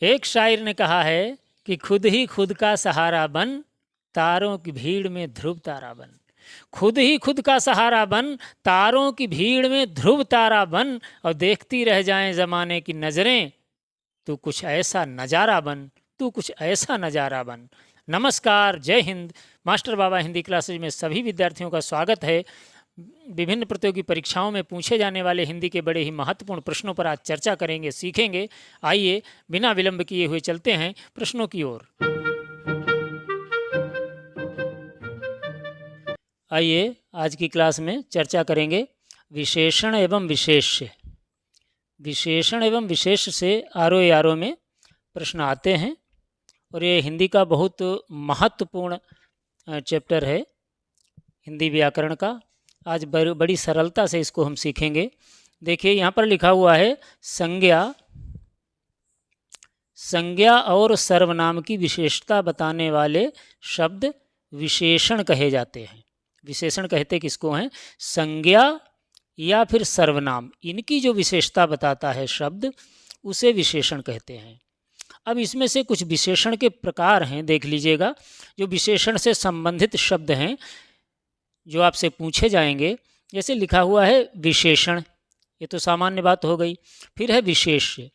एक शायर ने कहा है कि खुद ही खुद का सहारा बन, तारों की भीड़ में ध्रुव तारा बन। खुद ही खुद का सहारा बन, तारों की भीड़ में ध्रुव तारा बन, और देखती रह जाएं जमाने की नजरें, तू कुछ ऐसा नजारा बन, तू कुछ ऐसा नजारा बन। नमस्कार, जय हिंद। मास्टर बाबा हिंदी क्लासेज में सभी विद्यार्थियों का स्वागत है। विभिन्न प्रतियोगी परीक्षाओं में पूछे जाने वाले हिंदी के बड़े ही महत्वपूर्ण प्रश्नों पर आज चर्चा करेंगे, सीखेंगे। आइए बिना विलंब किए हुए चलते हैं प्रश्नों की ओर। आइए आज की क्लास में चर्चा करेंगे विशेषण एवं विशेष्य। विशेषण एवं विशेष्य से आरो यारो में प्रश्न आते हैं और ये हिंदी का बहुत महत्वपूर्ण चैप्टर है हिंदी व्याकरण का। आज बड़ी सरलता से इसको हम सीखेंगे। देखिए यहाँ पर लिखा हुआ है संज्ञा और सर्वनाम की विशेषता बताने वाले शब्द विशेषण कहे जाते हैं। विशेषण कहते किसको हैं? संज्ञा या फिर सर्वनाम, इनकी जो विशेषता बताता है शब्द, उसे विशेषण कहते हैं। अब इसमें से कुछ विशेषण के प्रकार हैं, देख लीजिएगा। जो विशेषण से संबंधित शब्द हैं जो आपसे पूछे जाएंगे, जैसे लिखा हुआ है विशेषण, ये तो सामान्य बात हो गई। फिर है विशेष्य।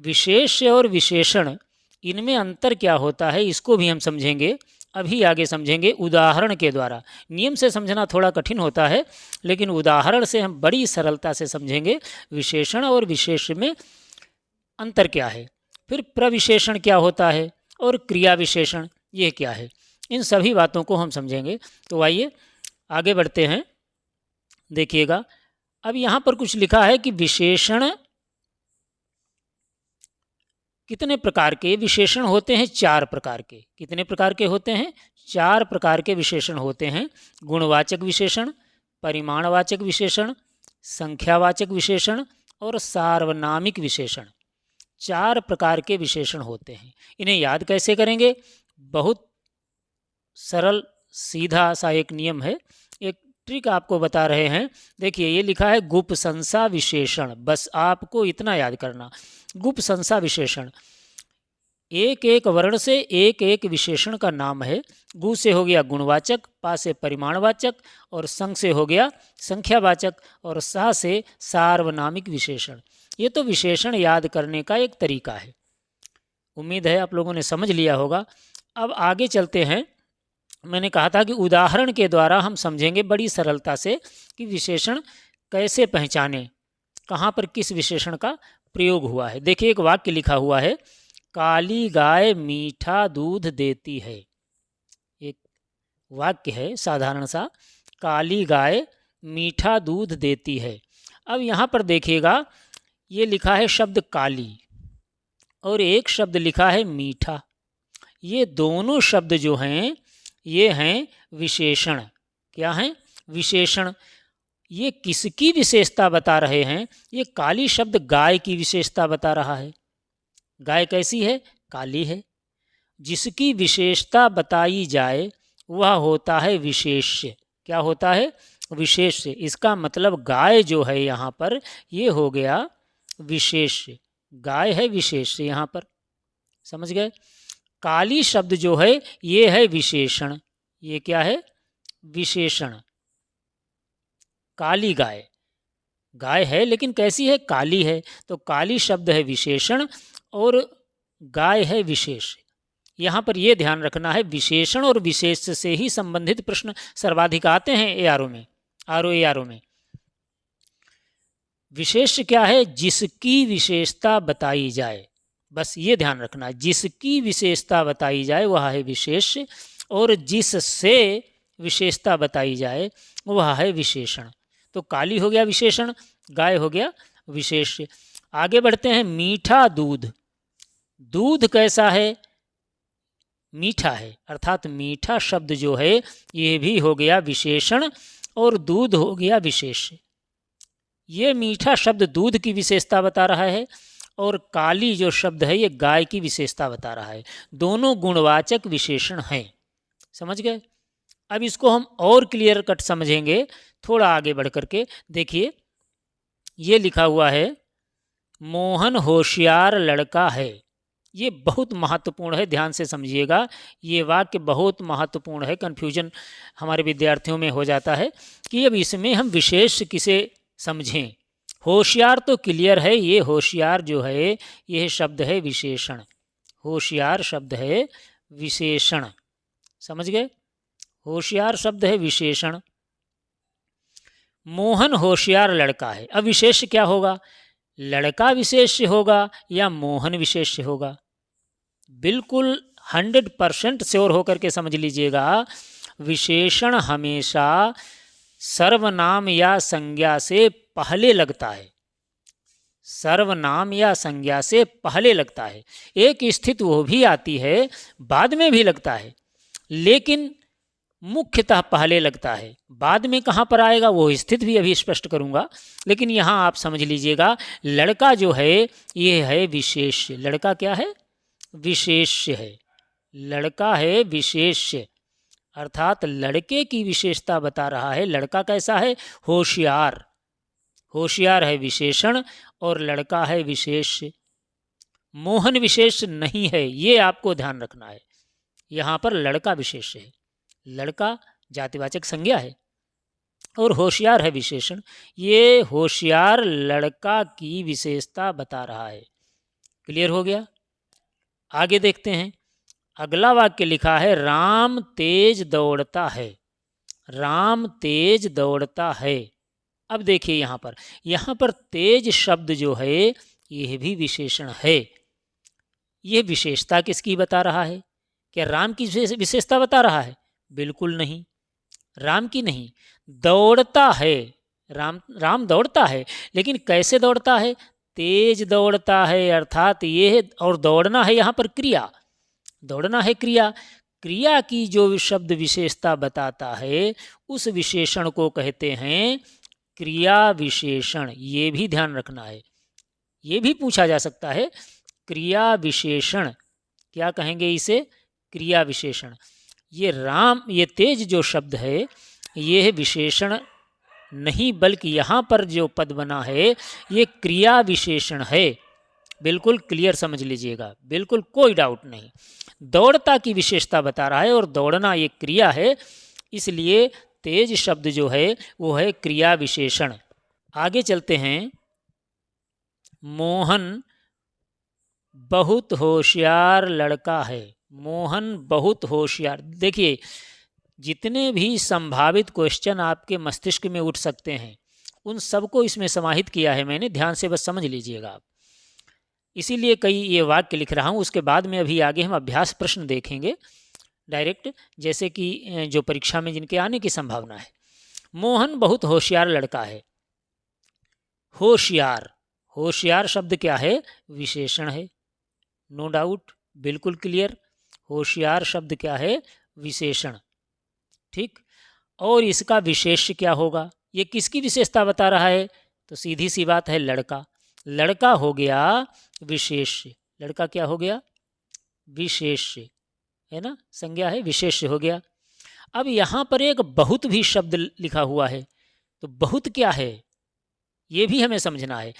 विशेष्य और विशेषण, इनमें अंतर क्या होता है इसको भी हम समझेंगे, अभी आगे समझेंगे उदाहरण के द्वारा। नियम से समझना थोड़ा कठिन होता है, लेकिन उदाहरण से हम बड़ी सरलता से समझेंगे विशेषण और विशेष्य में अंतर क्या है। फिर प्रविशेषण क्या होता है और क्रिया विशेषण ये क्या है, इन सभी बातों को हम समझेंगे। तो आइए आगे बढ़ते हैं। देखिएगा, अब यहाँ पर कुछ लिखा है कि विशेषण कितने प्रकार के विशेषण होते हैं? 4 प्रकार के। कितने प्रकार के होते हैं? 4 प्रकार के विशेषण होते हैं। गुणवाचक विशेषण, परिमाणवाचक विशेषण, संख्यावाचक विशेषण और सार्वनामिक विशेषण। 4 प्रकार के विशेषण होते हैं। इन्हें याद कैसे करेंगे? बहुत सरल सीधा सा एक नियम है, एक ट्रिक आपको बता रहे हैं। देखिए ये लिखा है गुपसंसा विशेषण, बस आपको इतना याद करना। गुपसंसा विशेषण एक एक वर्ण से एक एक विशेषण का नाम है। गु से हो गया गुणवाचक, पा से परिमाणवाचक और संग से हो गया संख्यावाचक और सा से सार्वनामिक विशेषण। ये तो विशेषण याद करने का एक तरीका है। उम्मीद है आप लोगों ने समझ लिया होगा। अब आगे चलते हैं। मैंने कहा था कि उदाहरण के द्वारा हम समझेंगे बड़ी सरलता से कि विशेषण कैसे पहचाने, कहाँ पर किस विशेषण का प्रयोग हुआ है। देखिए एक वाक्य लिखा हुआ है, काली गाय मीठा दूध देती है। एक वाक्य है साधारण सा, काली गाय मीठा दूध देती है। अब यहाँ पर देखिएगा, ये लिखा है शब्द काली और एक शब्द लिखा है मीठा। ये दोनों शब्द जो हैं ये हैं विशेषण। क्या हैं? विशेषण। ये किसकी विशेषता बता रहे हैं? ये काली शब्द गाय की विशेषता बता रहा है। गाय कैसी है? काली है। जिसकी विशेषता बताई जाए वह होता है विशेष्य। क्या होता है? विशेष्य। इसका मतलब गाय जो है यहाँ पर ये हो गया विशेष्य। गाय है विशेष्य यहाँ पर, समझ गए? काली शब्द जो है ये है विशेषण। ये क्या है? विशेषण। काली गाय, गाय है लेकिन कैसी है? काली है। तो काली शब्द है विशेषण और गाय है विशेष। यहाँ पर यह ध्यान रखना है, विशेषण और विशेष से ही संबंधित प्रश्न सर्वाधिक आते हैं एआरओ में, आरओ में। विशेष क्या है? जिसकी विशेषता बताई जाए, बस ये ध्यान रखना, जिसकी विशेषता बताई जाए वह है विशेष और जिससे विशेषता बताई जाए वह है विशेषण। तो काली हो गया विशेषण, गाय हो गया विशेष। आगे बढ़ते हैं। मीठा दूध। दूध कैसा है? मीठा है, अर्थात मीठा शब्द जो है ये भी हो गया विशेषण और दूध हो गया विशेष। ये मीठा शब्द दूध की विशेषता बता रहा है और काली जो शब्द है ये गाय की विशेषता बता रहा है। दोनों गुणवाचक विशेषण हैं, समझ गए? अब इसको हम और क्लियर कट समझेंगे थोड़ा आगे बढ़ करके। देखिए ये लिखा हुआ है, मोहन होशियार लड़का है। ये बहुत महत्वपूर्ण है, ध्यान से समझिएगा। ये वाक्य बहुत महत्वपूर्ण है, कन्फ्यूजन हमारे विद्यार्थियों में हो जाता है कि अब इसमें हम विशेष किसे समझें। होशियार तो क्लियर है, ये होशियार जो है यह शब्द है विशेषण। होशियार शब्द है विशेषण, समझ गए? होशियार शब्द है विशेषण। मोहन होशियार लड़का है, अब विशेष्य क्या होगा? लड़का विशेष्य होगा या मोहन विशेष्य होगा? बिल्कुल 100% श्योर होकर के समझ लीजिएगा, विशेषण हमेशा सर्वनाम या संज्ञा से पहले लगता है। सर्वनाम या संज्ञा से पहले लगता है। एक स्थिति वो भी आती है बाद में भी लगता है, लेकिन मुख्यतः पहले लगता है। बाद में कहाँ पर आएगा वो स्थिति भी अभी स्पष्ट करूँगा, लेकिन यहाँ आप समझ लीजिएगा, लड़का जो है ये है विशेष्य। लड़का क्या है? विशेष्य है। लड़का है विशेष्य, अर्थात लड़के की विशेषता बता रहा है। लड़का कैसा है? होशियार। होशियार है विशेषण और लड़का है विशेष्य। मोहन विशेष नहीं है, ये आपको ध्यान रखना है। यहाँ पर लड़का विशेष है, लड़का जातिवाचक संज्ञा है और होशियार है विशेषण। ये होशियार लड़का की विशेषता बता रहा है। क्लियर हो गया? आगे देखते हैं। अगला वाक्य लिखा है, राम तेज दौड़ता है। राम तेज दौड़ता है। अब देखिए यहाँ पर तेज शब्द जो है यह भी विशेषण है। यह विशेषता किसकी बता रहा है? क्या राम की विशेषता बता रहा है? बिल्कुल नहीं, राम की नहीं। दौड़ता है, राम दौड़ता है, लेकिन कैसे दौड़ता है? तेज दौड़ता है, अर्थात ये, और दौड़ना है यहाँ पर क्रिया। दौड़ना है क्रिया। क्रिया की जो शब्द विशेषता बताता है उस विशेषण को कहते हैं क्रिया विशेषण। ये भी ध्यान रखना है, ये भी पूछा जा सकता है। क्रिया विशेषण क्या कहेंगे इसे? क्रिया विशेषण। ये राम, ये तेज जो शब्द है ये विशेषण नहीं, बल्कि यहाँ पर जो पद बना है ये क्रिया विशेषण है। बिल्कुल क्लियर समझ लीजिएगा, बिल्कुल कोई डाउट नहीं। दौड़ता की विशेषता बता रहा है और दौड़ना ये क्रिया है, इसलिए तेज शब्द जो है वो है क्रिया विशेषण। आगे चलते हैं। मोहन बहुत होशियार लड़का है। मोहन बहुत होशियार। देखिए, जितने भी संभावित क्वेश्चन आपके मस्तिष्क में उठ सकते हैं उन सबको इसमें समाहित किया है मैंने, ध्यान से बस समझ लीजिएगा आप। इसीलिए कई ये वाक्य लिख रहा हूँ। उसके बाद में अभी आगे हम अभ्यास प्रश्न देखेंगे डायरेक्ट, जैसे कि जो परीक्षा में जिनके आने की संभावना है। मोहन बहुत होशियार लड़का है। होशियार, होशियार शब्द क्या है? विशेषण है, नो डाउट, बिल्कुल क्लियर। होशियार शब्द क्या है? विशेषण, ठीक। और इसका विशेष्य क्या होगा? ये किसकी विशेषता बता रहा है? तो सीधी सी बात है, लड़का। लड़का हो गया विशेष्य। लड़का क्या हो गया? विशेष्य, है ना, संज्ञा है, विशेष्य हो गया। अब यहाँ पर एक बहुत भी शब्द लिखा हुआ है, तो बहुत क्या है ये भी हमें समझना है।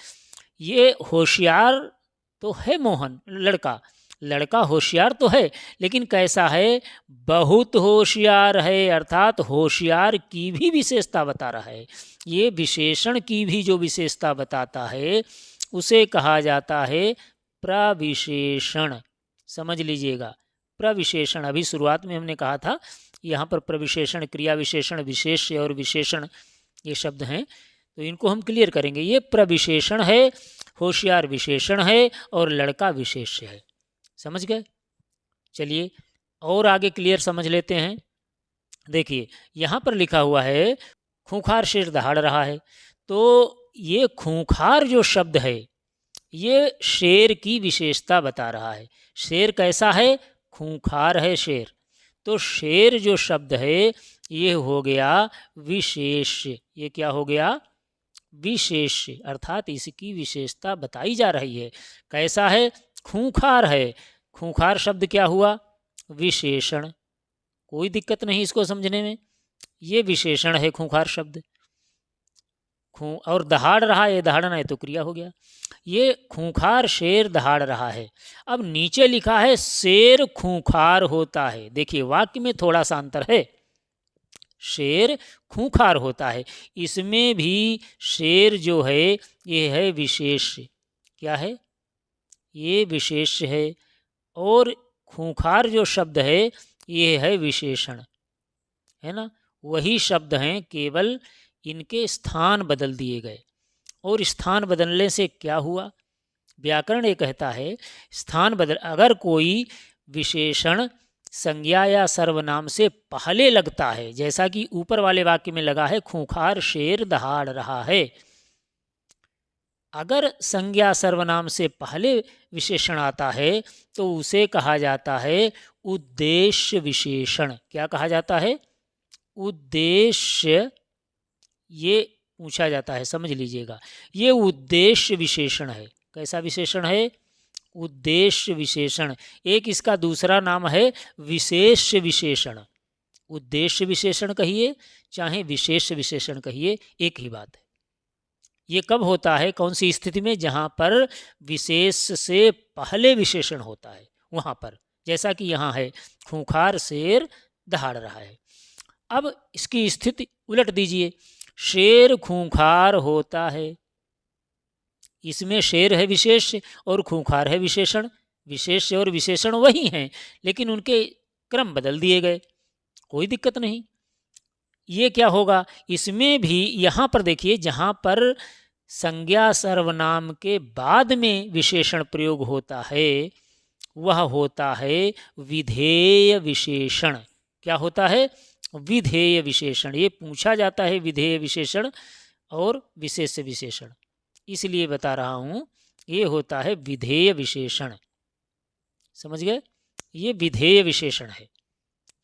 ये होशियार तो है मोहन, लड़का, लड़का होशियार तो है, लेकिन कैसा है? बहुत होशियार है, अर्थात होशियार की भी विशेषता बता रहा है। ये विशेषण की भी जो विशेषता बताता है उसे कहा जाता है प्रविशेषण। समझ लीजिएगा, प्रविशेषण। अभी शुरुआत में हमने कहा था यहाँ पर प्रविशेषण, क्रिया विशेषण, विशेष्य और विशेषण ये शब्द हैं, तो इनको हम क्लियर करेंगे। ये प्रविशेषण है, होशियार विशेषण है और लड़का विशेष्य है। समझ गए? चलिए और आगे क्लियर समझ लेते हैं। देखिए यहाँ पर लिखा हुआ है खूंखार शेर दहाड़ रहा है, तो ये खूंखार जो शब्द है ये शेर की विशेषता बता रहा है। शेर कैसा है? खूंखार है शेर। तो शेर जो शब्द है ये हो गया विशेष्य। ये क्या हो गया? विशेष्य, अर्थात इसकी विशेषता बताई जा रही है। कैसा है? खूंखार है। खूंखार शब्द क्या हुआ? विशेषण। कोई दिक्कत नहीं इसको समझने में, ये विशेषण है खूंखार शब्द। और दहाड़ रहा, ये दहाड़ना है तो क्रिया हो गया। ये खूंखार शेर दहाड़ रहा है। अब नीचे लिखा है शेर खूंखार होता है। देखिए वाक्य में थोड़ा सा अंतर है। शेर खूंखार होता है, इसमें भी शेर जो है ये है विशेष्य। क्या है? ये विशेष्य है। और खूंखार जो शब्द है ये है विशेषण, है ना। वही शब्द हैं, केवल इनके स्थान बदल दिए गए। और स्थान बदलने से क्या हुआ? व्याकरण ये कहता है स्थान बदल, अगर कोई विशेषण संज्ञा या सर्वनाम से पहले लगता है, जैसा कि ऊपर वाले वाक्य में लगा है खूंखार शेर दहाड़ रहा है, अगर संज्ञा सर्वनाम से पहले विशेषण आता है तो उसे कहा जाता है उद्देश्य विशेषण। क्या कहा जाता है? उद्देश्य। ये पूछा जाता है, समझ लीजिएगा, ये उद्देश्य विशेषण है। कैसा विशेषण है? उद्देश्य विशेषण। एक इसका दूसरा नाम है विशेष विशेषण। उद्देश्य विशेषण कहिए चाहे विशेष विशेषण कहिए, एक ही बात है। ये कब होता है, कौन सी स्थिति में? जहाँ पर विशेष से पहले विशेषण होता है, वहाँ पर। जैसा कि यहाँ है खूंखार शेर दहाड़ रहा है। अब इसकी स्थिति उलट दीजिए, शेर खूंखार होता है, इसमें शेर है विशेष और खूंखार है विशेषण। विशेष और विशेषण वही हैं, लेकिन उनके क्रम बदल दिए गए, कोई दिक्कत नहीं। ये क्या होगा? इसमें भी यहाँ पर देखिए, जहाँ पर संज्ञा सर्वनाम के बाद में विशेषण प्रयोग होता है वह होता है विधेय विशेषण। क्या होता है? विधेय विशेषण। ये पूछा जाता है विधेय विशेषण और विशेष विशेषण, इसलिए बता रहा हूँ ये होता है विधेय विशेषण। समझ गए? ये विधेय विशेषण है।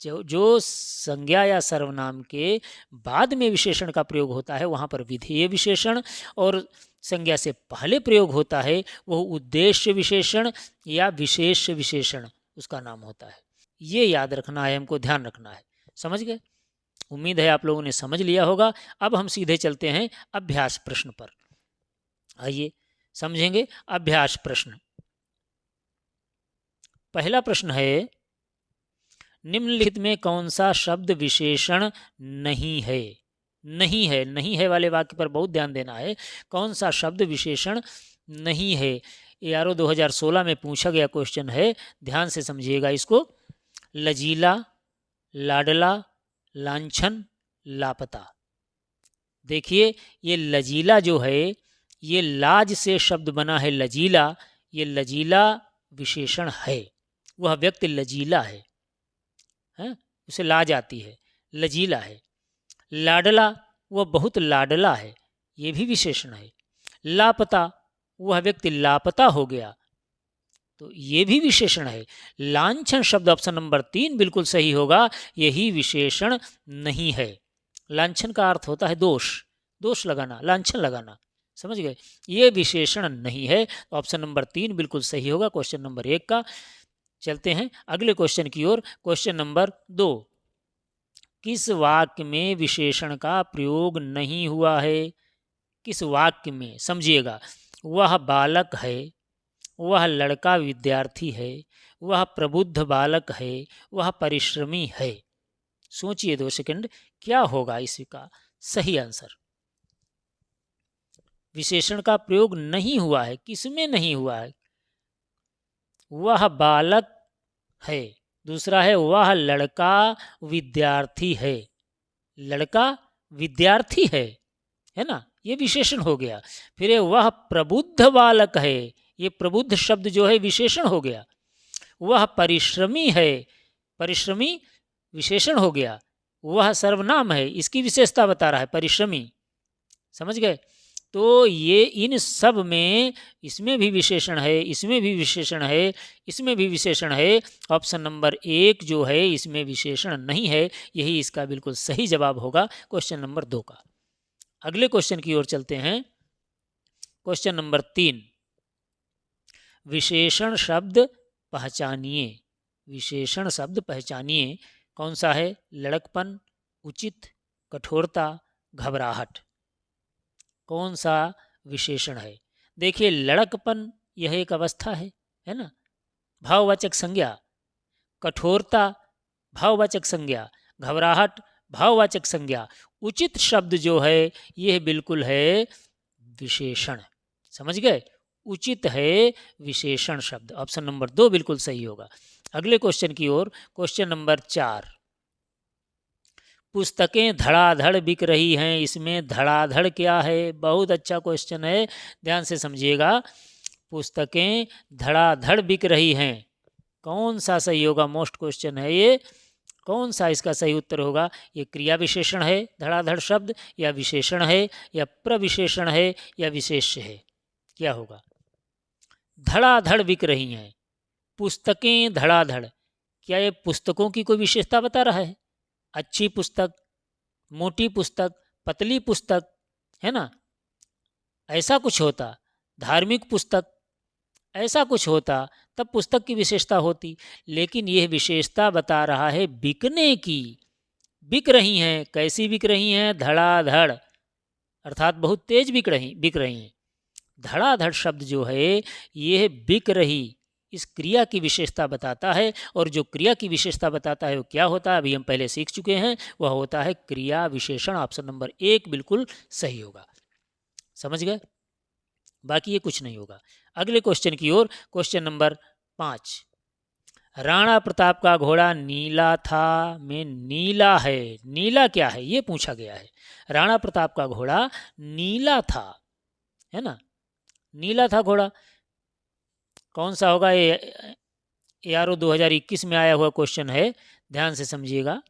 जो संज्ञा या सर्वनाम के बाद में विशेषण का प्रयोग होता है वहाँ पर विधेय विशेषण, और संज्ञा से पहले प्रयोग होता है वह उद्देश्य विशेषण या विशेष विशेषण उसका नाम होता है। ये याद रखना है, हमको ध्यान रखना है। समझ गए? उम्मीद है आप लोगों ने समझ लिया होगा। अब हम सीधे चलते हैं अभ्यास प्रश्न पर। आइए समझेंगे अभ्यास प्रश्न। पहला प्रश्न है, निम्नलिखित में कौन सा शब्द विशेषण नहीं है? नहीं है, नहीं है वाले वाक्य पर बहुत ध्यान देना है। कौन सा शब्द विशेषण नहीं है? यारो 2016 में पूछा गया क्वेश्चन है, ध्यान से समझिएगा इसको। लजीला, लाडला, लांछन, लापता। देखिए ये लजीला जो है, ये लाज से शब्द बना है लजीला। ये लजीला विशेषण है, वह व्यक्ति लजीला है, उसे लाज आती है, लजीला है। लाडला, वह बहुत लाडला है, ये भी विशेषण है। लापता, वह व्यक्ति लापता हो गया, तो ये भी विशेषण है। लांछन शब्द ऑप्शन नंबर 3 बिल्कुल सही होगा, यही विशेषण नहीं है। लांछन का अर्थ होता है दोष, दोष लगाना, लांछन लगाना। समझ गए? ये विशेषण नहीं है, तो ऑप्शन नंबर 3 बिल्कुल सही होगा क्वेश्चन नंबर 1 का। चलते हैं अगले क्वेश्चन की ओर। क्वेश्चन नंबर 2, किस वाक्य में विशेषण का प्रयोग नहीं हुआ है? किस वाक्य में? समझिएगा, वह बालक है, वह लड़का विद्यार्थी है, वह प्रबुद्ध बालक है, वह परिश्रमी है। सोचिए 2 सेकंड, क्या होगा इसका सही आंसर? विशेषण का प्रयोग नहीं हुआ है, किसमें नहीं हुआ है? वह बालक है, दूसरा है वह लड़का विद्यार्थी है। लड़का विद्यार्थी है ना, ये विशेषण हो गया। फिर वह प्रबुद्ध बालक है, ये प्रबुद्ध शब्द जो है विशेषण हो गया। वह परिश्रमी है, परिश्रमी विशेषण हो गया। वह सर्वनाम है, इसकी विशेषता बता रहा है परिश्रमी। समझ गए? तो ये इन सब में, इसमें भी विशेषण है, इसमें भी विशेषण है, इसमें भी विशेषण है। ऑप्शन नंबर 1 जो है इसमें विशेषण नहीं है, यही इसका बिल्कुल सही जवाब होगा क्वेश्चन नंबर 2 का। अगले क्वेश्चन की ओर चलते हैं। क्वेश्चन नंबर 3, विशेषण शब्द पहचानिए। विशेषण शब्द पहचानिए, कौन सा है? लड़कपन, उचित, कठोरता, घबराहट। कौन सा विशेषण है? देखिए, लड़कपन यह एक अवस्था है ना? भाववाचक संज्ञा। कठोरता भाववाचक संज्ञा। घबराहट भाववाचक संज्ञा। उचित शब्द जो है यह बिल्कुल है विशेषण। समझ गए? उचित है विशेषण शब्द। ऑप्शन नंबर 2 बिल्कुल सही होगा। अगले क्वेश्चन की ओर। Question number 4। पुस्तकें धड़ाधड़ बिक रही हैं, इसमें धड़ाधड़ क्या है? बहुत अच्छा क्वेश्चन है, ध्यान से समझिएगा। पुस्तकें धड़ाधड़ बिक रही हैं, कौन सा सही होगा? मोस्ट क्वेश्चन है ये। कौन सा इसका सही उत्तर होगा? ये क्रिया विशेषण है धड़ाधड़ शब्द, या विशेषण है, या प्रविशेषण है, या विशेष्य है? क्या होगा? धड़ाधड़ बिक रही हैं, पुस्तकें धड़ाधड़, क्या ये पुस्तकों की कोई विशेषता बता रहा है? अच्छी पुस्तक, मोटी पुस्तक, पतली पुस्तक, है ना? ऐसा कुछ होता। धार्मिक पुस्तक, ऐसा कुछ होता तब पुस्तक की विशेषता होती। लेकिन यह विशेषता बता रहा है बिकने की। बिक रही हैं, कैसी बिक रही हैं? धड़ाधड़, अर्थात बहुत तेज बिक रही हैं। धड़ाधड़ शब्द जो है यह बिक रही, इस क्रिया की विशेषता बताता है। और जो क्रिया की विशेषता बताता है वो क्या होता है? अभी हम पहले सीख चुके हैं, वह होता है क्रिया विशेषण। ऑप्शन नंबर 1 बिल्कुल सही होगा। समझ गए? बाकी ये कुछ नहीं होगा। अगले क्वेश्चन की ओर। Question number 5। राणा प्रताप का घोड़ा नीला था में नीला है, नीला क्या है ये पूछा गया है। राणा प्रताप का घोड़ा नीला था, है ना? नीला था घोड़ा, कौन सा होगा? ये यारो 2021 में आया हुआ क्वेश्चन है, ध्यान से समझिएगा।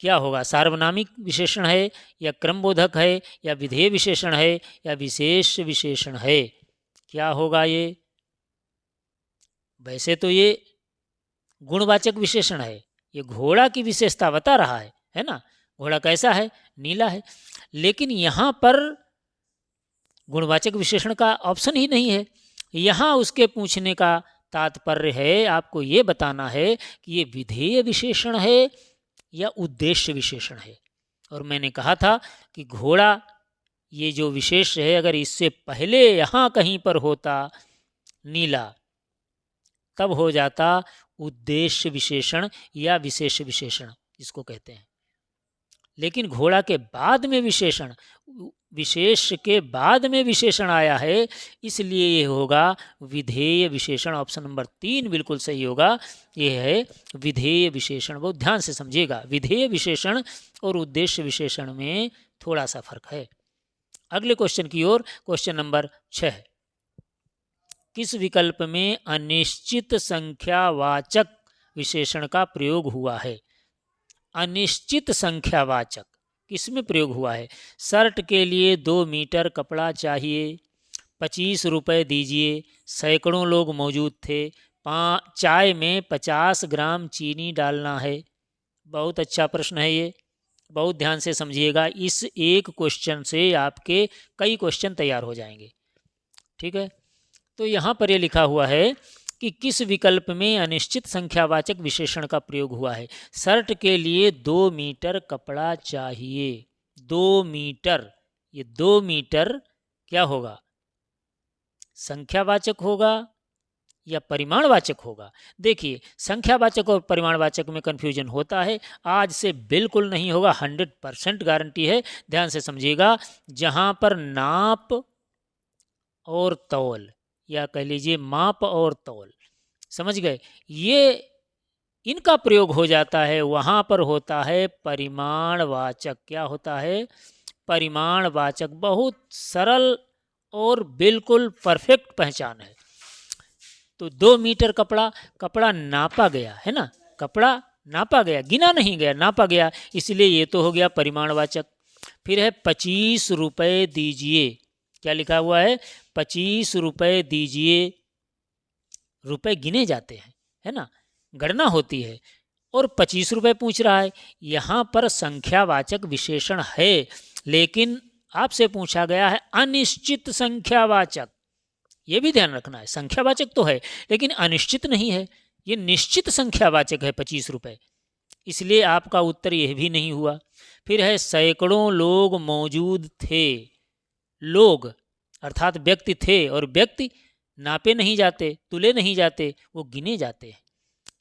क्या होगा? सार्वनामिक विशेषण है, या क्रमबोधक है, या विधेय विशेषण है, या विशेष विशेषण है? क्या होगा ये? वैसे तो ये गुणवाचक विशेषण है, ये घोड़ा की विशेषता बता रहा है ना? घोड़ा कैसा है? नीला है। लेकिन यहाँ पर गुणवाचक विशेषण का ऑप्शन ही नहीं है। यहाँ उसके पूछने का तात्पर्य है, आपको ये बताना है कि ये विधेय विशेषण है या उद्देश्य विशेषण है। और मैंने कहा था कि घोड़ा ये जो विशेष है, अगर इससे पहले यहाँ कहीं पर होता नीला, तब हो जाता उद्देश्य विशेषण या विशेष विशेषण जिसको कहते हैं। लेकिन घोड़ा के बाद में विशेषण, विशेष के बाद में विशेषण आया है, इसलिए ये होगा विधेय विशेषण। ऑप्शन नंबर 3 बिल्कुल सही होगा। ये है विधेय विशेषण। बहुत ध्यान से समझिएगा, विधेय विशेषण और उद्देश्य विशेषण में थोड़ा सा फर्क है। अगले क्वेश्चन की ओर। Question number 6। किस विकल्प में अनिश्चित संख्यावाचक विशेषण का प्रयोग हुआ है? अनिश्चित संख्यावाचक किसमें प्रयोग हुआ है? शर्ट के लिए 2 मीटर कपड़ा चाहिए, 25 रुपये दीजिए, सैकड़ों लोग मौजूद थे, चाय में 50 ग्राम चीनी डालना है। बहुत अच्छा प्रश्न है ये, बहुत ध्यान से समझिएगा। इस एक क्वेश्चन से आपके कई क्वेश्चन तैयार हो जाएंगे। ठीक है, तो यहाँ पर ये लिखा हुआ है कि किस विकल्प में अनिश्चित संख्यावाचक विशेषण का प्रयोग हुआ है? शर्ट के लिए 2 मीटर कपड़ा चाहिए। 2 मीटर, ये 2 मीटर क्या होगा? संख्यावाचक होगा या परिमाणवाचक होगा? देखिए, संख्यावाचक और परिमाणवाचक में कन्फ्यूजन होता है, आज से बिल्कुल नहीं होगा, 100% गारंटी है। ध्यान से समझिएगा, जहाँ पर नाप और तौल, या कह लीजिए माप और तौल, समझ गए, ये इनका प्रयोग हो जाता है, वहाँ पर होता है परिमाणवाचक। क्या होता है? परिमाणवाचक। बहुत सरल और बिल्कुल परफेक्ट पहचान है। तो 2 मीटर कपड़ा नापा गया है ना, कपड़ा नापा गया, गिना नहीं गया, नापा गया, इसलिए ये तो हो गया परिमाणवाचक। फिर है 25 रुपये दीजिए। क्या लिखा हुआ है? 25 रुपये दीजिए। रुपए गिने जाते हैं, है ना, गणना होती है, और 25 रुपये पूछ रहा है। यहाँ पर संख्यावाचक विशेषण है, लेकिन आपसे पूछा गया है अनिश्चित संख्यावाचक। ये भी ध्यान रखना है, संख्यावाचक तो है लेकिन अनिश्चित नहीं है, ये निश्चित संख्यावाचक है 25 रुपये, इसलिए आपका उत्तर यह भी नहीं हुआ। फिर है सैकड़ों लोग मौजूद थे। लोग अर्थात व्यक्ति थे, और व्यक्ति नापे नहीं जाते, तुले नहीं जाते, वो गिने जाते हैं,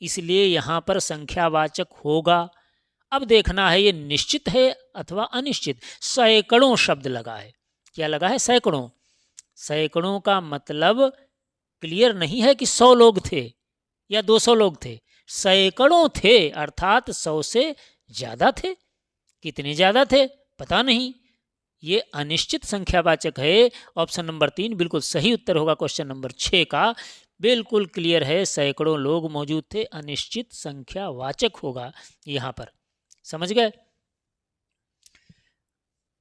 इसलिए यहाँ पर संख्यावाचक होगा। अब देखना है ये निश्चित है अथवा अनिश्चित। सैकड़ों शब्द लगा है, क्या लगा है? सैकड़ों। सैकड़ों का मतलब क्लियर नहीं है कि 100 लोग थे या 200 लोग थे, सैकड़ों थे अर्थात 100 से ज़्यादा थे। कितने ज़्यादा थे पता नहीं, ये अनिश्चित संख्यावाचक है। ऑप्शन नंबर 3 बिल्कुल सही उत्तर होगा क्वेश्चन नंबर 6 का। बिल्कुल क्लियर है, सैकड़ों लोग मौजूद थे, अनिश्चित संख्यावाचक होगा यहाँ पर। समझ गए?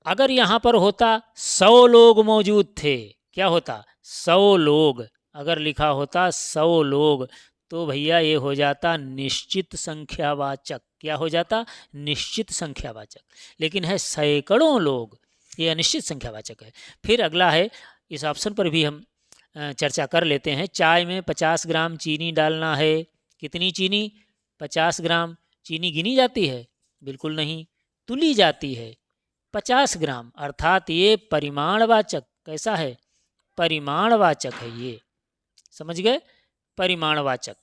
अगर यहाँ पर होता 100 लोग मौजूद थे, क्या होता? 100 लोग। अगर लिखा होता 100 लोग तो भैया ये हो जाता निश्चित संख्यावाचक। क्या हो जाता? निश्चित संख्यावाचक। लेकिन है सैकड़ों लोग, ये अनिश्चित संख्यावाचक है। फिर अगला है, इस ऑप्शन पर भी हम चर्चा कर लेते हैं। चाय में 50 ग्राम चीनी डालना है। कितनी चीनी? 50 ग्राम। चीनी गिनी जाती है? बिल्कुल नहीं, तुली जाती है। 50 ग्राम अर्थात ये परिमाणवाचक। कैसा है? परिमाणवाचक है ये। समझ गए? परिमाणवाचक।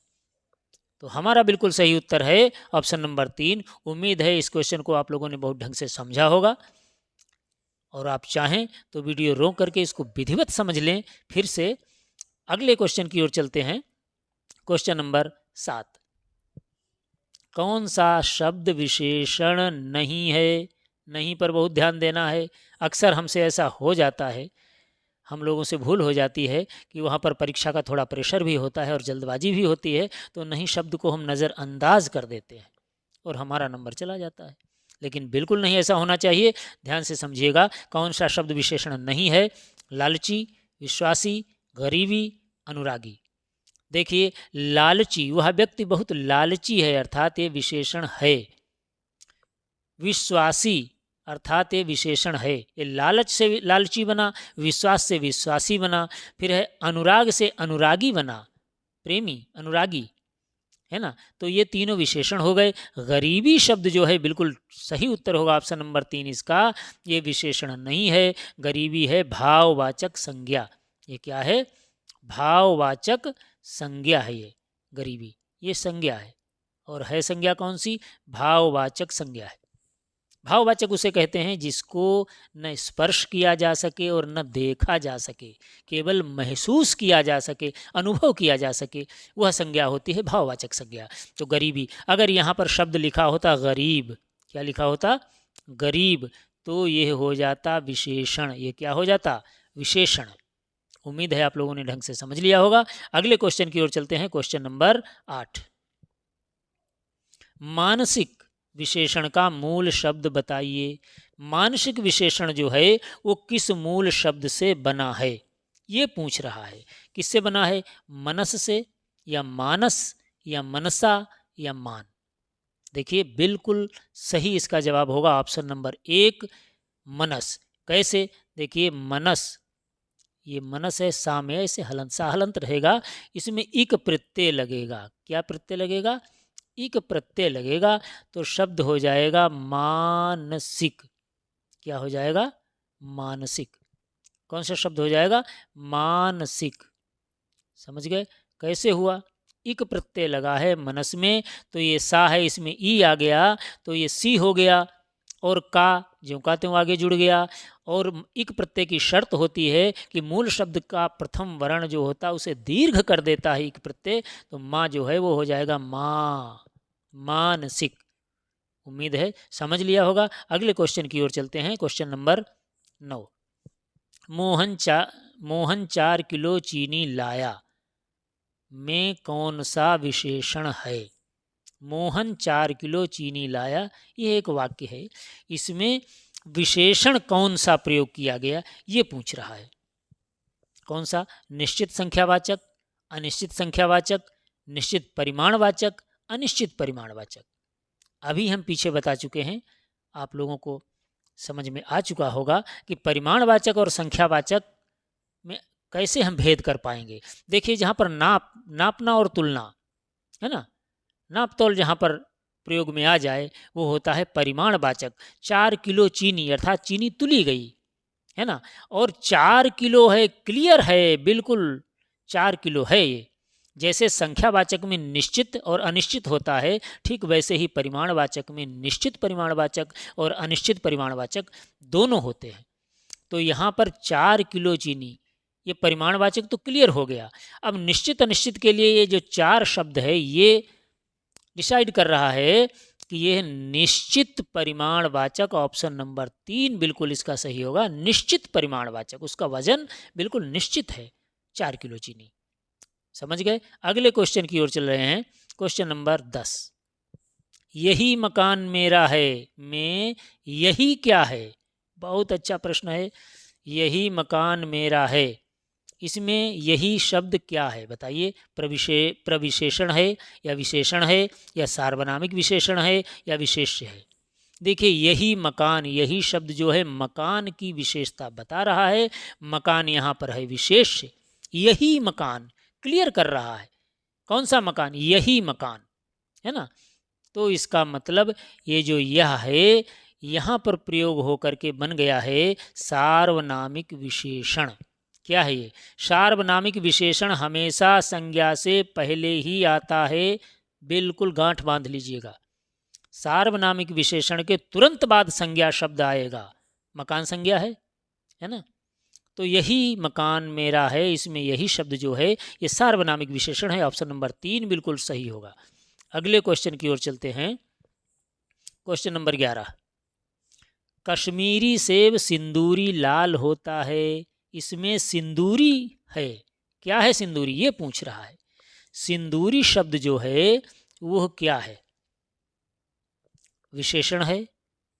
तो हमारा बिल्कुल सही उत्तर है ऑप्शन नंबर 3। उम्मीद है इस क्वेश्चन को आप लोगों ने बहुत ढंग से समझा होगा, और आप चाहें तो वीडियो रोक करके इसको विधिवत समझ लें। फिर से अगले क्वेश्चन की ओर चलते हैं। क्वेश्चन नंबर 7, कौन सा शब्द विशेषण नहीं है? नहीं पर बहुत ध्यान देना है। अक्सर हमसे ऐसा हो जाता है, हम लोगों से भूल हो जाती है कि वहाँ पर परीक्षा का थोड़ा प्रेशर भी होता है और जल्दबाजी भी होती है, तो नहीं शब्द को हम नज़रअंदाज कर देते हैं और हमारा नंबर चला जाता है। लेकिन बिल्कुल नहीं ऐसा होना चाहिए। ध्यान से समझिएगा, कौन सा शब्द विशेषण नहीं है? लालची, विश्वासी, गरीबी, अनुरागी। देखिए, लालची, वह व्यक्ति बहुत लालची है अर्थात ये विशेषण है। विश्वासी अर्थात ये विशेषण है। ये लालच से लालची बना, विश्वास से विश्वासी बना, फिर है अनुराग से अनुरागी बना, प्रेमी, अनुरागी, है ना। तो ये तीनों विशेषण हो गए। गरीबी शब्द जो है बिल्कुल सही उत्तर होगा ऑप्शन नंबर 3 इसका। ये विशेषण नहीं है, गरीबी है भाववाचक संज्ञा। ये क्या है? भाववाचक संज्ञा है ये गरीबी, ये संज्ञा है। और है संज्ञा कौन सी? भाववाचक संज्ञा है। भाववाचक उसे कहते हैं जिसको न स्पर्श किया जा सके और न देखा जा सके, केवल महसूस किया जा सके, अनुभव किया जा सके, वह संज्ञा होती है भाववाचक संज्ञा। तो गरीबी, अगर यहाँ पर शब्द लिखा होता गरीब, क्या लिखा होता? गरीब, तो ये हो जाता विशेषण। ये क्या हो जाता? विशेषण। उम्मीद है आप लोगों ने ढंग से समझ लिया होगा। अगले क्वेश्चन की ओर चलते हैं। क्वेश्चन नंबर 8, मानसिक विशेषण का मूल शब्द बताइए। मानसिक विशेषण जो है वो किस मूल शब्द से बना है, ये पूछ रहा है। किससे बना है? मनस से, या मानस, या मनसा, या मान। देखिए, बिल्कुल सही इसका जवाब होगा ऑप्शन नंबर 1, मनस। कैसे? देखिए, मनस, ये मनस है, सामय, इसे हलंत सा हलंत रहेगा, इसमें इक प्रत्यय लगेगा। क्या प्रत्यय लगेगा? इक प्रत्यय लगेगा, तो शब्द हो जाएगा मानसिक। क्या हो जाएगा? मानसिक। कौन सा शब्द हो जाएगा? मानसिक। समझ गए कैसे हुआ? इक प्रत्यय लगा है मनस में, तो ये सा है, इसमें ई आ गया, तो ये सी हो गया, और का ज्यों का त्यों आगे जुड़ गया। और इक प्रत्यय की शर्त होती है कि मूल शब्द का प्रथम वर्ण जो होता है उसे दीर्घ कर देता है इक प्रत्यय, तो माँ जो है वो हो जाएगा माँ, मानसिक। उम्मीद है समझ लिया होगा। अगले क्वेश्चन की ओर चलते हैं। क्वेश्चन नंबर 9, मोहन 4 किलो चीनी लाया में कौन सा विशेषण है? मोहन 4 किलो चीनी लाया, ये एक वाक्य है, इसमें विशेषण कौन सा प्रयोग किया गया ये पूछ रहा है। कौन सा? निश्चित संख्यावाचक, अनिश्चित संख्यावाचक, निश्चित परिमाणवाचक, अनिश्चित परिमाणवाचक। अभी हम पीछे बता चुके हैं, आप लोगों को समझ में आ चुका होगा कि परिमाणवाचक और संख्यावाचक में कैसे हम भेद कर पाएंगे। देखिए, जहाँ पर नापना और तुलना है ना, नाप तोल जहाँ पर प्रयोग में आ जाए वो होता है परिमाणवाचक। 4 किलो चीनी अर्थात चीनी तुली गई, है ना। और 4 किलो है, क्लियर है, बिल्कुल 4 किलो है ये। जैसे संख्यावाचक में निश्चित और अनिश्चित होता है, ठीक वैसे ही परिमाणवाचक में निश्चित परिमाणवाचक और अनिश्चित परिमाणवाचक दोनों होते हैं। तो यहाँ पर 4 किलो चीनी, ये परिमाणवाचक तो क्लियर हो गया। अब निश्चित अनिश्चित के लिए ये जो 4 शब्द है ये डिसाइड कर रहा है कि यह निश्चित परिमाणवाचक, ऑप्शन नंबर 3 बिल्कुल इसका सही होगा। निश्चित परिमाणवाचक, उसका वजन बिल्कुल निश्चित है, 4 किलो चीनी। समझ गए। अगले क्वेश्चन की ओर चल रहे हैं। क्वेश्चन नंबर 10, यही मकान मेरा है में यही क्या है? बहुत अच्छा प्रश्न है। यही मकान मेरा है, इसमें यही शब्द क्या है बताइए? प्रविशेषण है या विशेषण है या सार्वनामिक विशेषण है या विशेष्य है? देखिए, यही मकान, यही शब्द जो है मकान की विशेषता बता रहा है। मकान यहाँ पर है विशेष्य। यही मकान क्लियर कर रहा है कौन सा मकान? यही मकान, है ना। तो इसका मतलब ये जो यह है यहाँ पर प्रयोग होकर के बन गया है सार्वनामिक विशेषण। क्या है ये? सार्वनामिक विशेषण हमेशा संज्ञा से पहले ही आता है, बिल्कुल गांठ बांध लीजिएगा। सार्वनामिक विशेषण के तुरंत बाद संज्ञा शब्द आएगा। मकान संज्ञा है ना। तो यही मकान मेरा है, इसमें यही शब्द जो है ये सार्वनामिक विशेषण है। ऑप्शन नंबर 3 बिल्कुल सही होगा। अगले क्वेश्चन की ओर चलते हैं। क्वेश्चन नंबर 11, कश्मीरी सेब सिंदूरी लाल होता है, इसमें सिंदूरी है, क्या है सिंदूरी? ये पूछ रहा है। सिंदूरी शब्द जो है वह क्या है? विशेषण है,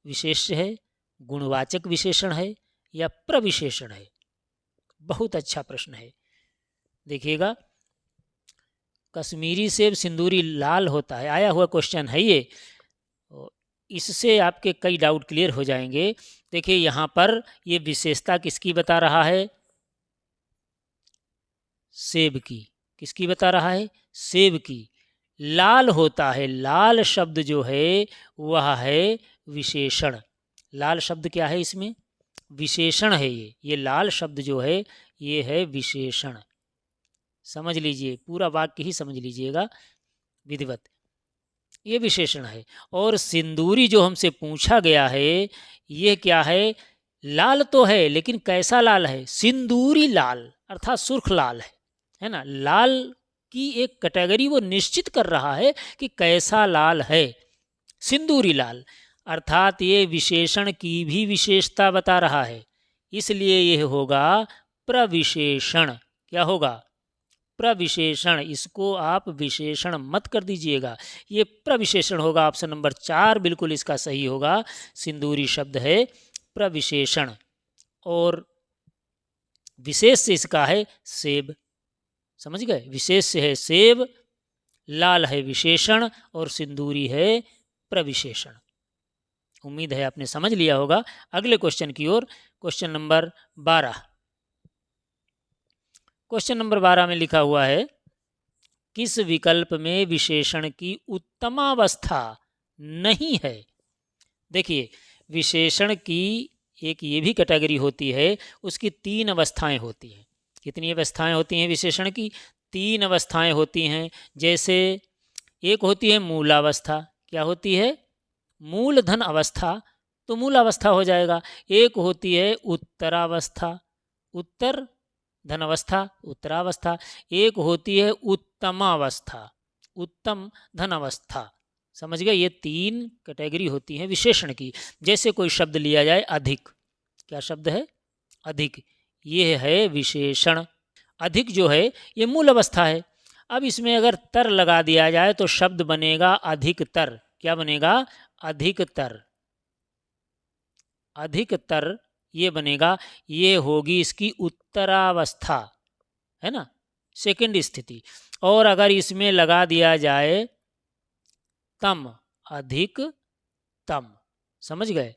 विशेष्य है, गुणवाचक विशेषण है या प्रविशेषण है? बहुत अच्छा प्रश्न है। देखिएगा, कश्मीरी सेब सिंदूरी लाल होता है, आया हुआ क्वेश्चन है ये। इससे आपके कई डाउट क्लियर हो जाएंगे। देखिए, यहाँ पर ये विशेषता किसकी बता रहा है? सेब की। किसकी बता रहा है? सेब की। लाल होता है, लाल शब्द जो है वह है विशेषण। लाल शब्द क्या है इसमें? विशेषण है। ये लाल शब्द जो है ये है विशेषण। समझ लीजिए, पूरा वाक्य ही समझ लीजिएगा विधिवत, ये विशेषण है। और सिंदूरी जो हमसे पूछा गया है ये क्या है? लाल तो है, लेकिन कैसा लाल है? सिंदूरी लाल, अर्थात सुर्ख लाल है ना। लाल की एक कैटेगरी वो निश्चित कर रहा है कि कैसा लाल है, सिंदूरी लाल। अर्थात ये विशेषण की भी विशेषता बता रहा है, इसलिए यह होगा प्रविशेषण। क्या होगा? प्रविशेषण। इसको आप विशेषण मत कर दीजिएगा, ये प्रविशेषण होगा। ऑप्शन नंबर 4 बिल्कुल इसका सही होगा। सिंदूरी शब्द है प्रविशेषण और विशेष से इसका है सेब। समझ गए? विशेष से है सेब, लाल है विशेषण और सिंदूरी है प्रविशेषण। उम्मीद है आपने समझ लिया होगा। अगले क्वेश्चन की ओर, क्वेश्चन नंबर 12। क्वेश्चन नंबर 12 में लिखा हुआ है, किस विकल्प में विशेषण की उत्तमावस्था नहीं है? देखिए, विशेषण की एक ये भी कैटेगरी होती है, उसकी 3 अवस्थाएं होती हैं। कितनी अवस्थाएं होती हैं विशेषण की? 3 अवस्थाएं होती हैं। जैसे एक होती है मूलावस्था। क्या होती है? मूलधन अवस्था, तो मूलावस्था हो जाएगा। एक होती है उत्तरावस्था, उत्तर धनावस्था, उत्तरावस्था। एक होती है उत्तमावस्था, उत्तम धनावस्था। समझ गए? ये 3 कैटेगरी होती हैं विशेषण की। जैसे कोई शब्द लिया जाए अधिक। क्या शब्द है? अधिक। ये है विशेषण। अधिक जो है ये मूल अवस्था है। अब इसमें अगर तर लगा दिया जाए तो शब्द बनेगा अधिकतर। क्या बनेगा? अधिकतर। अधिकतर ये बनेगा। ये होगी इसकी उत्तरावस्था, है ना, सेकंड स्थिति। और अगर इसमें लगा दिया जाए तम, अधिक तम, समझ गए?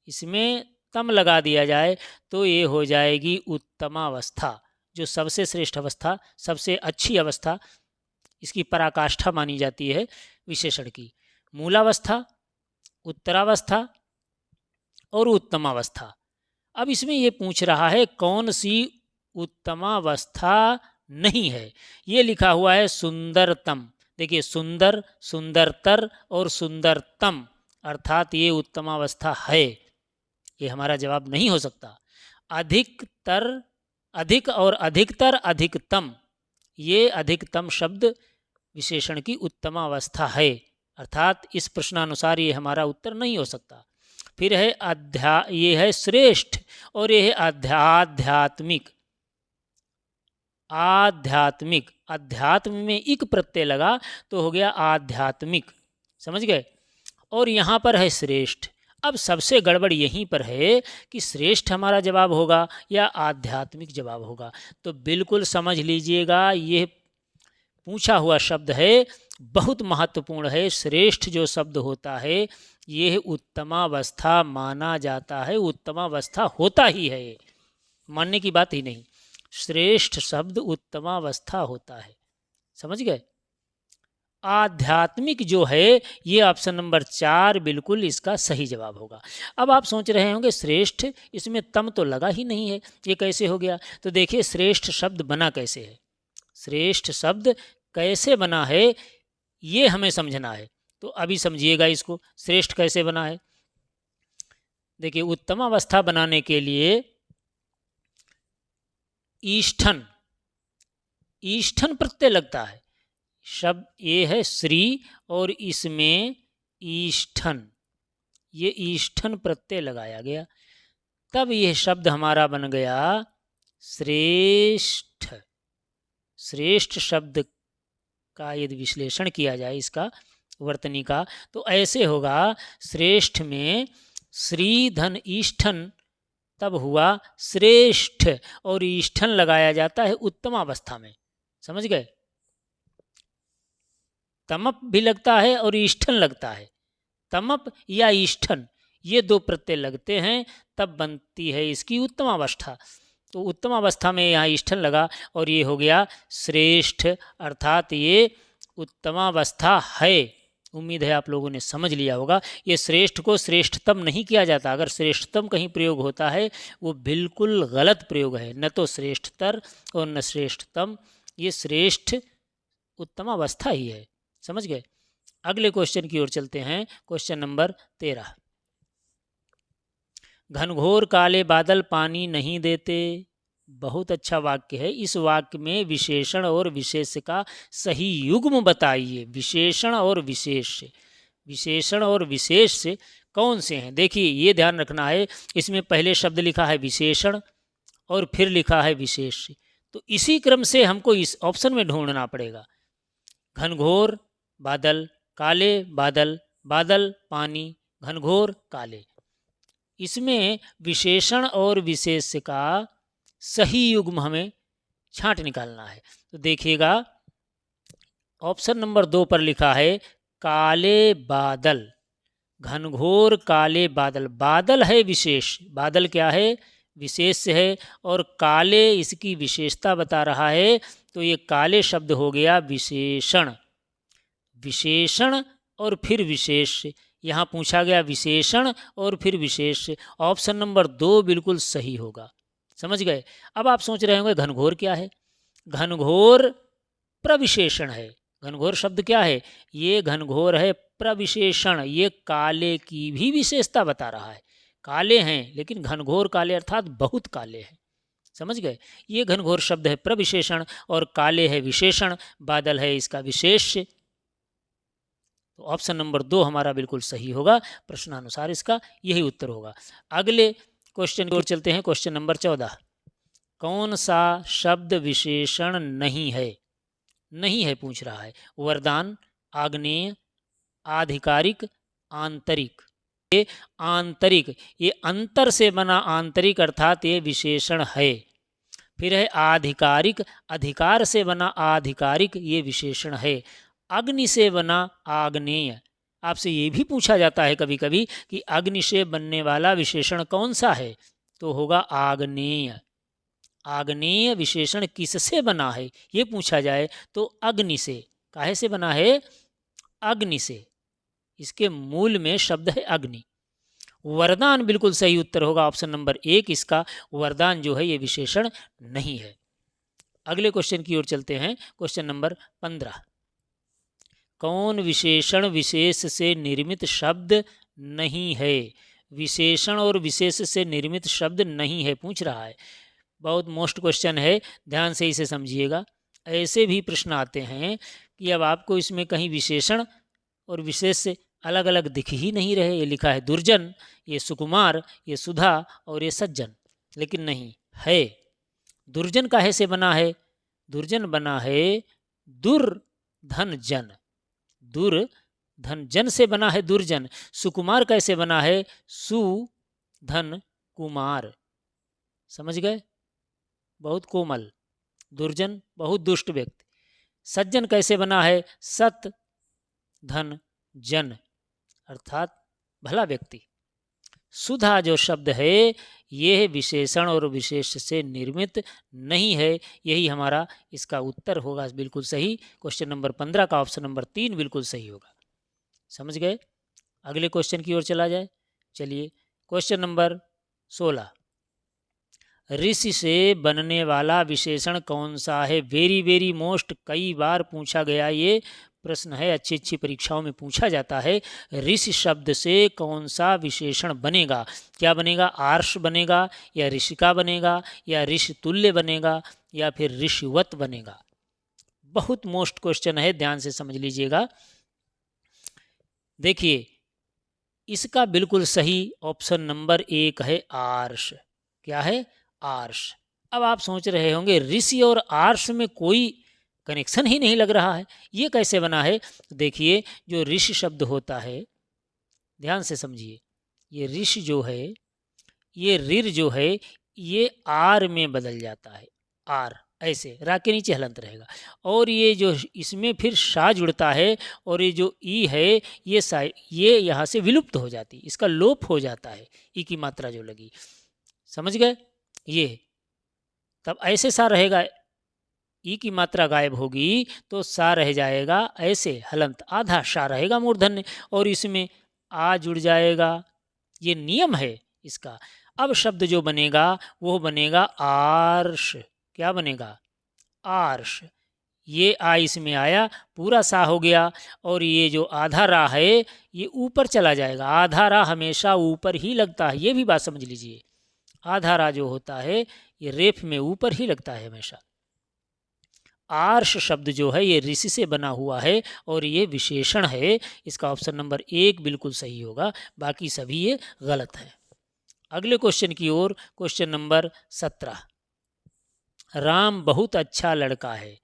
इसमें तम लगा दिया जाए तो ये हो जाएगी उत्तमावस्था, जो सबसे श्रेष्ठ अवस्था, सबसे अच्छी अवस्था, इसकी पराकाष्ठा मानी जाती है विशेषण की। मूलावस्था, उत्तरावस्था और उत्तमावस्था। अब इसमें ये पूछ रहा है कौन सी उत्तमावस्था नहीं है। ये लिखा हुआ है सुंदरतम। देखिए सुंदर, सुंदरतर और सुंदरतम, अर्थात ये उत्तमावस्था है, ये हमारा जवाब नहीं हो सकता। अधिकतर, अधिक और अधिकतर, अधिकतम, ये अधिकतम शब्द विशेषण की उत्तमावस्था है, अर्थात इस प्रश्नानुसार ये हमारा उत्तर नहीं हो सकता। फिर है ये है श्रेष्ठ और ये है आध्यात्मिक। आध्यात्मिक, अध्यात्म में इक प्रत्यय लगा तो हो गया आध्यात्मिक, समझ गए। और यहाँ पर है श्रेष्ठ। अब सबसे गड़बड़ यहीं पर है कि श्रेष्ठ हमारा जवाब होगा या आध्यात्मिक जवाब होगा। तो बिल्कुल समझ लीजिएगा, ये पूछा हुआ शब्द है, बहुत महत्वपूर्ण है। श्रेष्ठ जो शब्द होता है ये उत्तमावस्था माना जाता है, उत्तमावस्था होता ही है, ये मानने की बात ही नहीं। श्रेष्ठ शब्द उत्तमावस्था होता है, समझ गए। आध्यात्मिक जो है ये ऑप्शन नंबर 4 बिल्कुल इसका सही जवाब होगा। अब आप सोच रहे होंगे श्रेष्ठ, इसमें तम तो लगा ही नहीं है, ये कैसे हो गया। तो देखिए श्रेष्ठ शब्द बना कैसे है, श्रेष्ठ शब्द कैसे बना है ये हमें समझना है। तो अभी समझिएगा इसको, श्रेष्ठ कैसे बना है। देखिए उत्तमावस्था बनाने के लिए ईष्ठन, ईष्ठन प्रत्यय लगता है। शब्द ये है श्री और इसमें ईष्ठन, ये ईष्ठन प्रत्यय लगाया गया, तब यह शब्द हमारा बन गया श्रेष्ठ। श्रेष्ठ शब्द का यदि विश्लेषण किया जाए इसका वर्तनी का, तो ऐसे होगा, श्रेष्ठ में श्री धन ईष्ठन तब हुआ श्रेष्ठ, और ईष्ठन लगाया जाता है उत्तमावस्था में, समझ गए। तमप भी लगता है और ईष्ठन लगता है, तमप या ईष्ठन ये दो प्रत्यय लगते हैं तब बनती है इसकी उत्तमावस्था। तो उत्तमावस्था में यहाँ ईष्ठन लगा और ये हो गया श्रेष्ठ, अर्थात ये उत्तमावस्था है। उम्मीद है आप लोगों ने समझ लिया होगा। ये श्रेष्ठ को श्रेष्ठतम नहीं किया जाता, अगर श्रेष्ठतम कहीं प्रयोग होता है वो बिल्कुल गलत प्रयोग है, न तो श्रेष्ठतर और न श्रेष्ठतम, ये श्रेष्ठ उत्तमावस्था ही है, समझ गए। अगले क्वेश्चन की ओर चलते हैं, क्वेश्चन नंबर 13। घनघोर काले बादल पानी नहीं देते, बहुत अच्छा वाक्य है। इस वाक्य में विशेषण और विशेष का सही युग्म बताइए। विशेषण और विशेष, विशेषण और विशेष से कौन से हैं। देखिए ये ध्यान रखना है, इसमें पहले शब्द लिखा है विशेषण और फिर लिखा है विशेष, तो इसी क्रम से हमको इस ऑप्शन में ढूंढना पड़ेगा। घनघोर बादल, काले बादल, बादल पानी, घनघोर काले, इसमें विशेषण और विशेष का सही युग्म हमें छांट निकालना है। तो देखिएगा ऑप्शन नंबर 2 पर लिखा है काले बादल, घनघोर काले बादल। बादल है विशेष, बादल क्या है, विशेष है, और काले इसकी विशेषता बता रहा है, तो ये काले शब्द हो गया विशेषण। विशेषण और फिर विशेष, यहाँ पूछा गया विशेषण और फिर विशेष, ऑप्शन नंबर 2 बिल्कुल सही होगा, समझ गए। अब आप सोच रहे होंगे घनघोर क्या है। घनघोर प्रविशेषण है। घनघोर शब्द क्या है, ये घनघोर है प्रविशेषण, ये काले की भी विशेषता बता रहा है। काले हैं लेकिन घनघोर काले अर्थात बहुत काले हैं, समझ गए। ये घनघोर शब्द है प्रविशेषण और काले है विशेषण, बादल है इसका विशेष, तो ऑप्शन नंबर 2 हमारा बिल्कुल सही होगा। प्रश्नानुसार इसका यही उत्तर होगा। अगले क्वेश्चन की ओर चलते हैं, क्वेश्चन नंबर 14। कौन सा शब्द विशेषण नहीं है, नहीं है पूछ रहा है। वरदान, आग्नेय, आधिकारिक, आंतरिक। ये आंतरिक, ये अंतर से बना आंतरिक अर्थात ये विशेषण है। फिर है आधिकारिक, अधिकार से बना आधिकारिक, ये विशेषण है। अग्नि से बना आग्नेय, आपसे ये भी पूछा जाता है कभी कभी कि अग्नि से बनने वाला विशेषण कौन सा है, तो होगा आग्नेय। आग्नेय विशेषण किससे बना है ये पूछा जाए तो अग्नि से। काहे से बना है, अग्नि से, इसके मूल में शब्द है अग्नि। वरदान बिल्कुल सही उत्तर होगा, ऑप्शन नंबर 1 इसका। वरदान जो है ये विशेषण नहीं है। अगले क्वेश्चन की ओर चलते हैं, क्वेश्चन नंबर 15। कौन विशेषण विशेष से निर्मित शब्द नहीं है? विशेषण और विशेष से निर्मित शब्द नहीं है पूछ रहा है। बहुत मोस्ट क्वेश्चन है, ध्यान से इसे समझिएगा। ऐसे भी प्रश्न आते हैं कि अब आपको इसमें कहीं विशेषण और विशेष से अलग अलग दिख ही नहीं रहे। ये लिखा है दुर्जन, ये सुकुमार, ये सुधा और ये सज्जन, लेकिन नहीं है। दुर्जन काहे से बना है? दुर्जन बना है दुर्धन जन, दुर्धन जन से बना है दुर्जन। सुकुमार कैसे बना है? सुधन कुमार। समझ गए? बहुत कोमल। दुर्जन बहुत दुष्ट व्यक्ति। सज्जन कैसे बना है? सत धन जन, अर्थात भला व्यक्ति। सुधा जो शब्द है यह विशेषण और विशेष से निर्मित नहीं है। यही हमारा इसका उत्तर होगा बिल्कुल सही। क्वेश्चन नंबर 15 का ऑप्शन नंबर 3 बिल्कुल सही होगा। समझ गए? अगले क्वेश्चन की ओर चला जाए। चलिए, क्वेश्चन नंबर 16। ऋषि से बनने वाला विशेषण कौन सा है? वेरी वेरी मोस्ट, कई बार पूछा गया ये प्रश्न है, अच्छी अच्छी परीक्षाओं में पूछा जाता है। ऋषि शब्द से कौन सा विशेषण बनेगा? क्या बनेगा? आर्ष बनेगा, या ऋषिका बनेगा, या ऋषि तुल्य बनेगा, या फिर ऋषिवत बनेगा? बहुत मोस्ट क्वेश्चन है, ध्यान से समझ लीजिएगा। देखिए, इसका बिल्कुल सही ऑप्शन नंबर 1 है आर्ष। क्या है? आर्ष। अब आप सोच रहे होंगे ऋषि और आर्ष में कोई कनेक्शन ही नहीं लग रहा है, ये कैसे बना है? देखिए, जो ऋषि शब्द होता है, ध्यान से समझिए, ये ऋषि जो है, ये ऋर जो है, ये आर में बदल जाता है। आर ऐसे रा के नीचे हलंत रहेगा, और ये जो इसमें फिर शा जुड़ता है, और ये जो ई है ये यहाँ से विलुप्त हो जाती, इसका लोप हो जाता है, ई की मात्रा जो लगी। समझ गए? ये तब ऐसे सा रहेगा, ई की मात्रा गायब होगी तो सा रह जाएगा ऐसे हलंत, आधा शा रहेगा मूर्धन्य, और इसमें आ जुड़ जाएगा। ये नियम है इसका। अब शब्द जो बनेगा वो बनेगा आर्ष। क्या बनेगा? आर्ष। ये आ इसमें आया, पूरा सा हो गया, और ये जो आधा रा है ये ऊपर चला जाएगा। आधा रा हमेशा ऊपर ही लगता है, ये भी बात समझ लीजिए। आधा रा जो होता है ये रेफ में ऊपर ही लगता है हमेशा। आर्ष शब्द जो है ये ऋषि से बना हुआ है, और ये विशेषण है। इसका ऑप्शन नंबर 1 बिल्कुल सही होगा, बाकी सभी ये गलत है। अगले क्वेश्चन की ओर, क्वेश्चन नंबर 17। राम बहुत अच्छा लड़का है।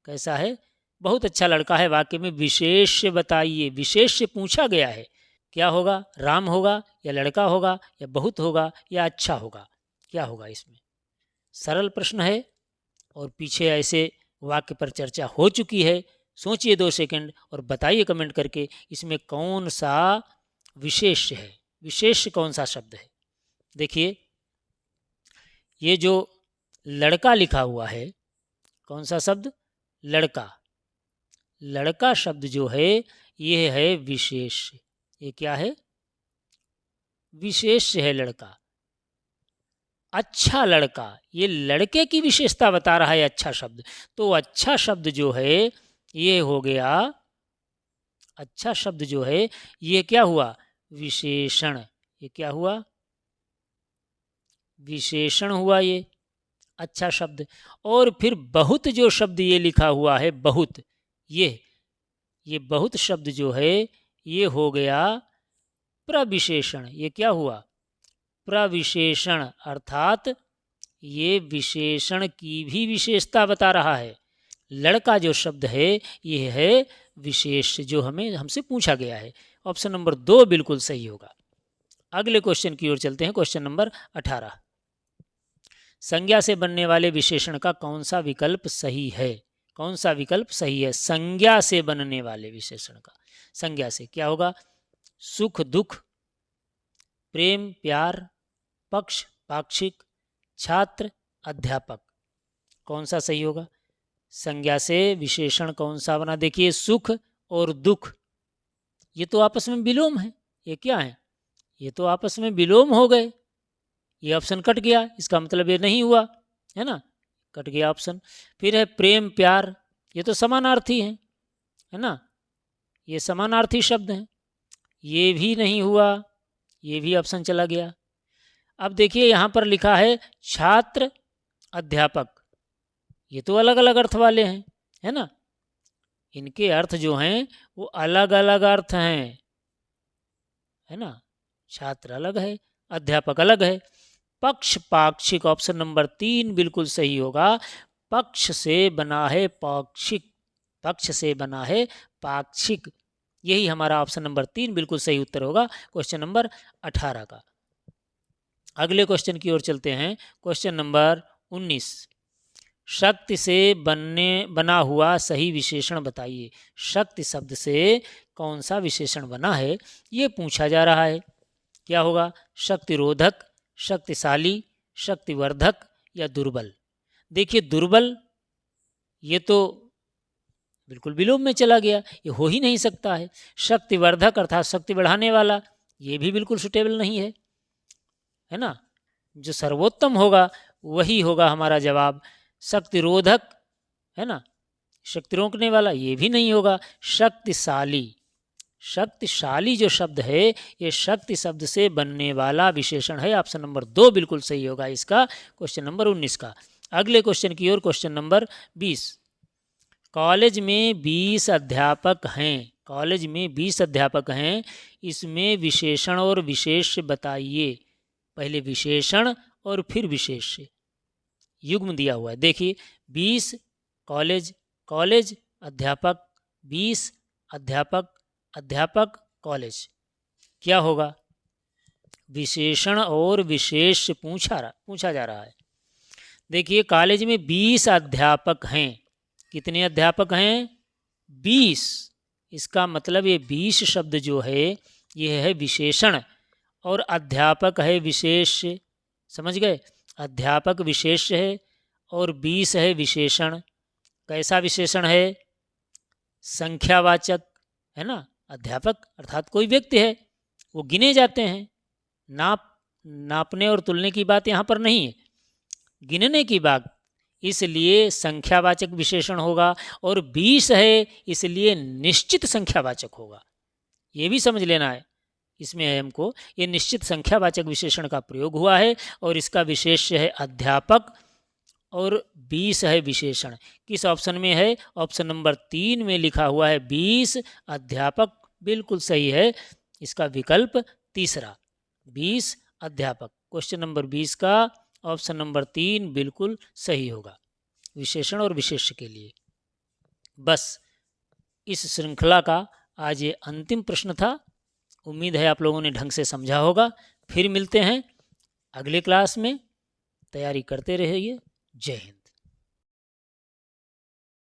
कैसा है? बहुत अच्छा लड़का है। वाक्य में विशेष बताइए। विशेष से पूछा गया है, क्या होगा? राम होगा, या लड़का होगा, या बहुत होगा, या अच्छा होगा? क्या होगा इसमें? सरल प्रश्न है, और पीछे ऐसे वाक्य पर चर्चा हो चुकी है। सोचिए 2 सेकंड और बताइए कमेंट करके, इसमें कौन सा विशेष है? विशेष कौन सा शब्द है? देखिए, ये जो लड़का लिखा हुआ है, कौन सा शब्द? लड़का। लड़का शब्द जो है ये है विशेष। ये क्या है? विशेष है लड़का। अच्छा लड़का, ये लड़के की विशेषता बता रहा है अच्छा शब्द। तो अच्छा शब्द जो है ये हो गया, अच्छा शब्द जो है ये क्या हुआ? विशेषण। ये क्या हुआ? विशेषण हुआ ये अच्छा शब्द। और फिर बहुत जो शब्द ये लिखा हुआ है, बहुत, ये बहुत शब्द जो है ये हो गया प्रविशेषण। ये क्या हुआ? प्रविशेषण, अर्थात ये विशेषण की भी विशेषता बता रहा है। लड़का जो शब्द है ये है विशेष, जो हमसे पूछा गया है। ऑप्शन नंबर 2 बिल्कुल सही होगा। अगले क्वेश्चन की ओर चलते हैं, क्वेश्चन नंबर 18। संज्ञा से बनने वाले विशेषण का कौन सा विकल्प सही है? कौन सा विकल्प सही है? संज्ञा से बनने वाले विशेषण का। संज्ञा से क्या होगा? सुख दुख, प्रेम प्यार, पक्ष पाक्षिक, छात्र अध्यापक। कौन सा सही होगा? संज्ञा से विशेषण कौन सा बना? देखिए, सुख और दुख ये तो आपस में विलोम है। ये क्या है? ये तो आपस में विलोम हो गए, ये ऑप्शन कट गया, इसका मतलब ये नहीं हुआ, है ना, कट गया ऑप्शन। फिर है प्रेम प्यार, ये तो समानार्थी हैं, है ना, ये समानार्थी शब्द हैं, ये भी नहीं हुआ, ये भी ऑप्शन चला गया। अब देखिए यहाँ पर लिखा है छात्र अध्यापक, ये तो अलग अलग अर्थ वाले हैं, है ना, इनके अर्थ जो हैं वो अलग अलग अर्थ हैं, है ना, छात्र अलग है, अध्यापक अलग है। पक्ष पाक्षिक, ऑप्शन नंबर 3 बिल्कुल सही होगा। पक्ष से बना है पाक्षिक, पक्ष से बना है पाक्षिक, यही हमारा ऑप्शन नंबर 3 बिल्कुल सही उत्तर होगा क्वेश्चन नंबर 18 का। अगले क्वेश्चन की ओर चलते हैं, क्वेश्चन नंबर 19। शक्ति से बना हुआ सही विशेषण बताइए। शक्ति शब्द से कौन सा विशेषण बना है ये पूछा जा रहा है। क्या होगा? शक्तिरोधक, शक्तिशाली, शक्तिवर्धक या दुर्बल। देखिए दुर्बल ये तो बिल्कुल विलोम में चला गया, ये हो ही नहीं सकता है। शक्तिवर्धक अर्थात शक्ति बढ़ाने वाला, ये भी बिल्कुल सुटेबल नहीं है ना। जो सर्वोत्तम होगा वही होगा हमारा जवाब। शक्तिरोधक, है ना, शक्ति रोकने वाला, ये भी नहीं होगा। शक्तिशाली, शक्तिशाली जो शब्द है ये शक्ति शब्द से बनने वाला विशेषण है। ऑप्शन नंबर 2 बिल्कुल सही होगा इसका, क्वेश्चन नंबर 19 का। अगले क्वेश्चन की ओर, क्वेश्चन नंबर 20। कॉलेज में 20 अध्यापक हैं, कॉलेज में 20 अध्यापक हैं, इसमें विशेषण और विशेष्य बताइए। पहले विशेषण और फिर विशेष्य, युग्म दिया हुआ है। देखिए 20 कॉलेज, कॉलेज अध्यापक, 20 अध्यापक, अध्यापक कॉलेज, क्या होगा? विशेषण और विशेष्य पूछा जा रहा है। देखिए कॉलेज में 20 अध्यापक हैं, कितने अध्यापक हैं? 20। इसका मतलब ये 20 शब्द जो है ये है विशेषण और अध्यापक है विशेष्य, समझ गए? अध्यापक विशेष्य है और 20 है विशेषण। कैसा विशेषण है? संख्यावाचक, है ना। अध्यापक अर्थात कोई व्यक्ति है, वो गिने जाते हैं। नापने और तुलने की बात यहाँ पर नहीं है, गिनने की बात, इसलिए संख्यावाचक विशेषण होगा। और 20 है इसलिए निश्चित संख्यावाचक होगा, ये भी समझ लेना है। इसमें है हमको ये निश्चित संख्यावाचक विशेषण का प्रयोग हुआ है और इसका विशेष्य है अध्यापक और 20 है विशेषण। किस ऑप्शन में है? ऑप्शन नंबर 3 में लिखा हुआ है 20 अध्यापक, बिल्कुल सही है इसका विकल्प तीसरा, 20 अध्यापक। क्वेश्चन नंबर 20 का ऑप्शन नंबर 3 बिल्कुल सही होगा विशेषण और विशेष्य के लिए। बस इस श्रृंखला का आज ये अंतिम प्रश्न था। उम्मीद है आप लोगों ने ढंग से समझा होगा। फिर मिलते हैं अगले क्लास में, तैयारी करते रहिए। जय हिंद।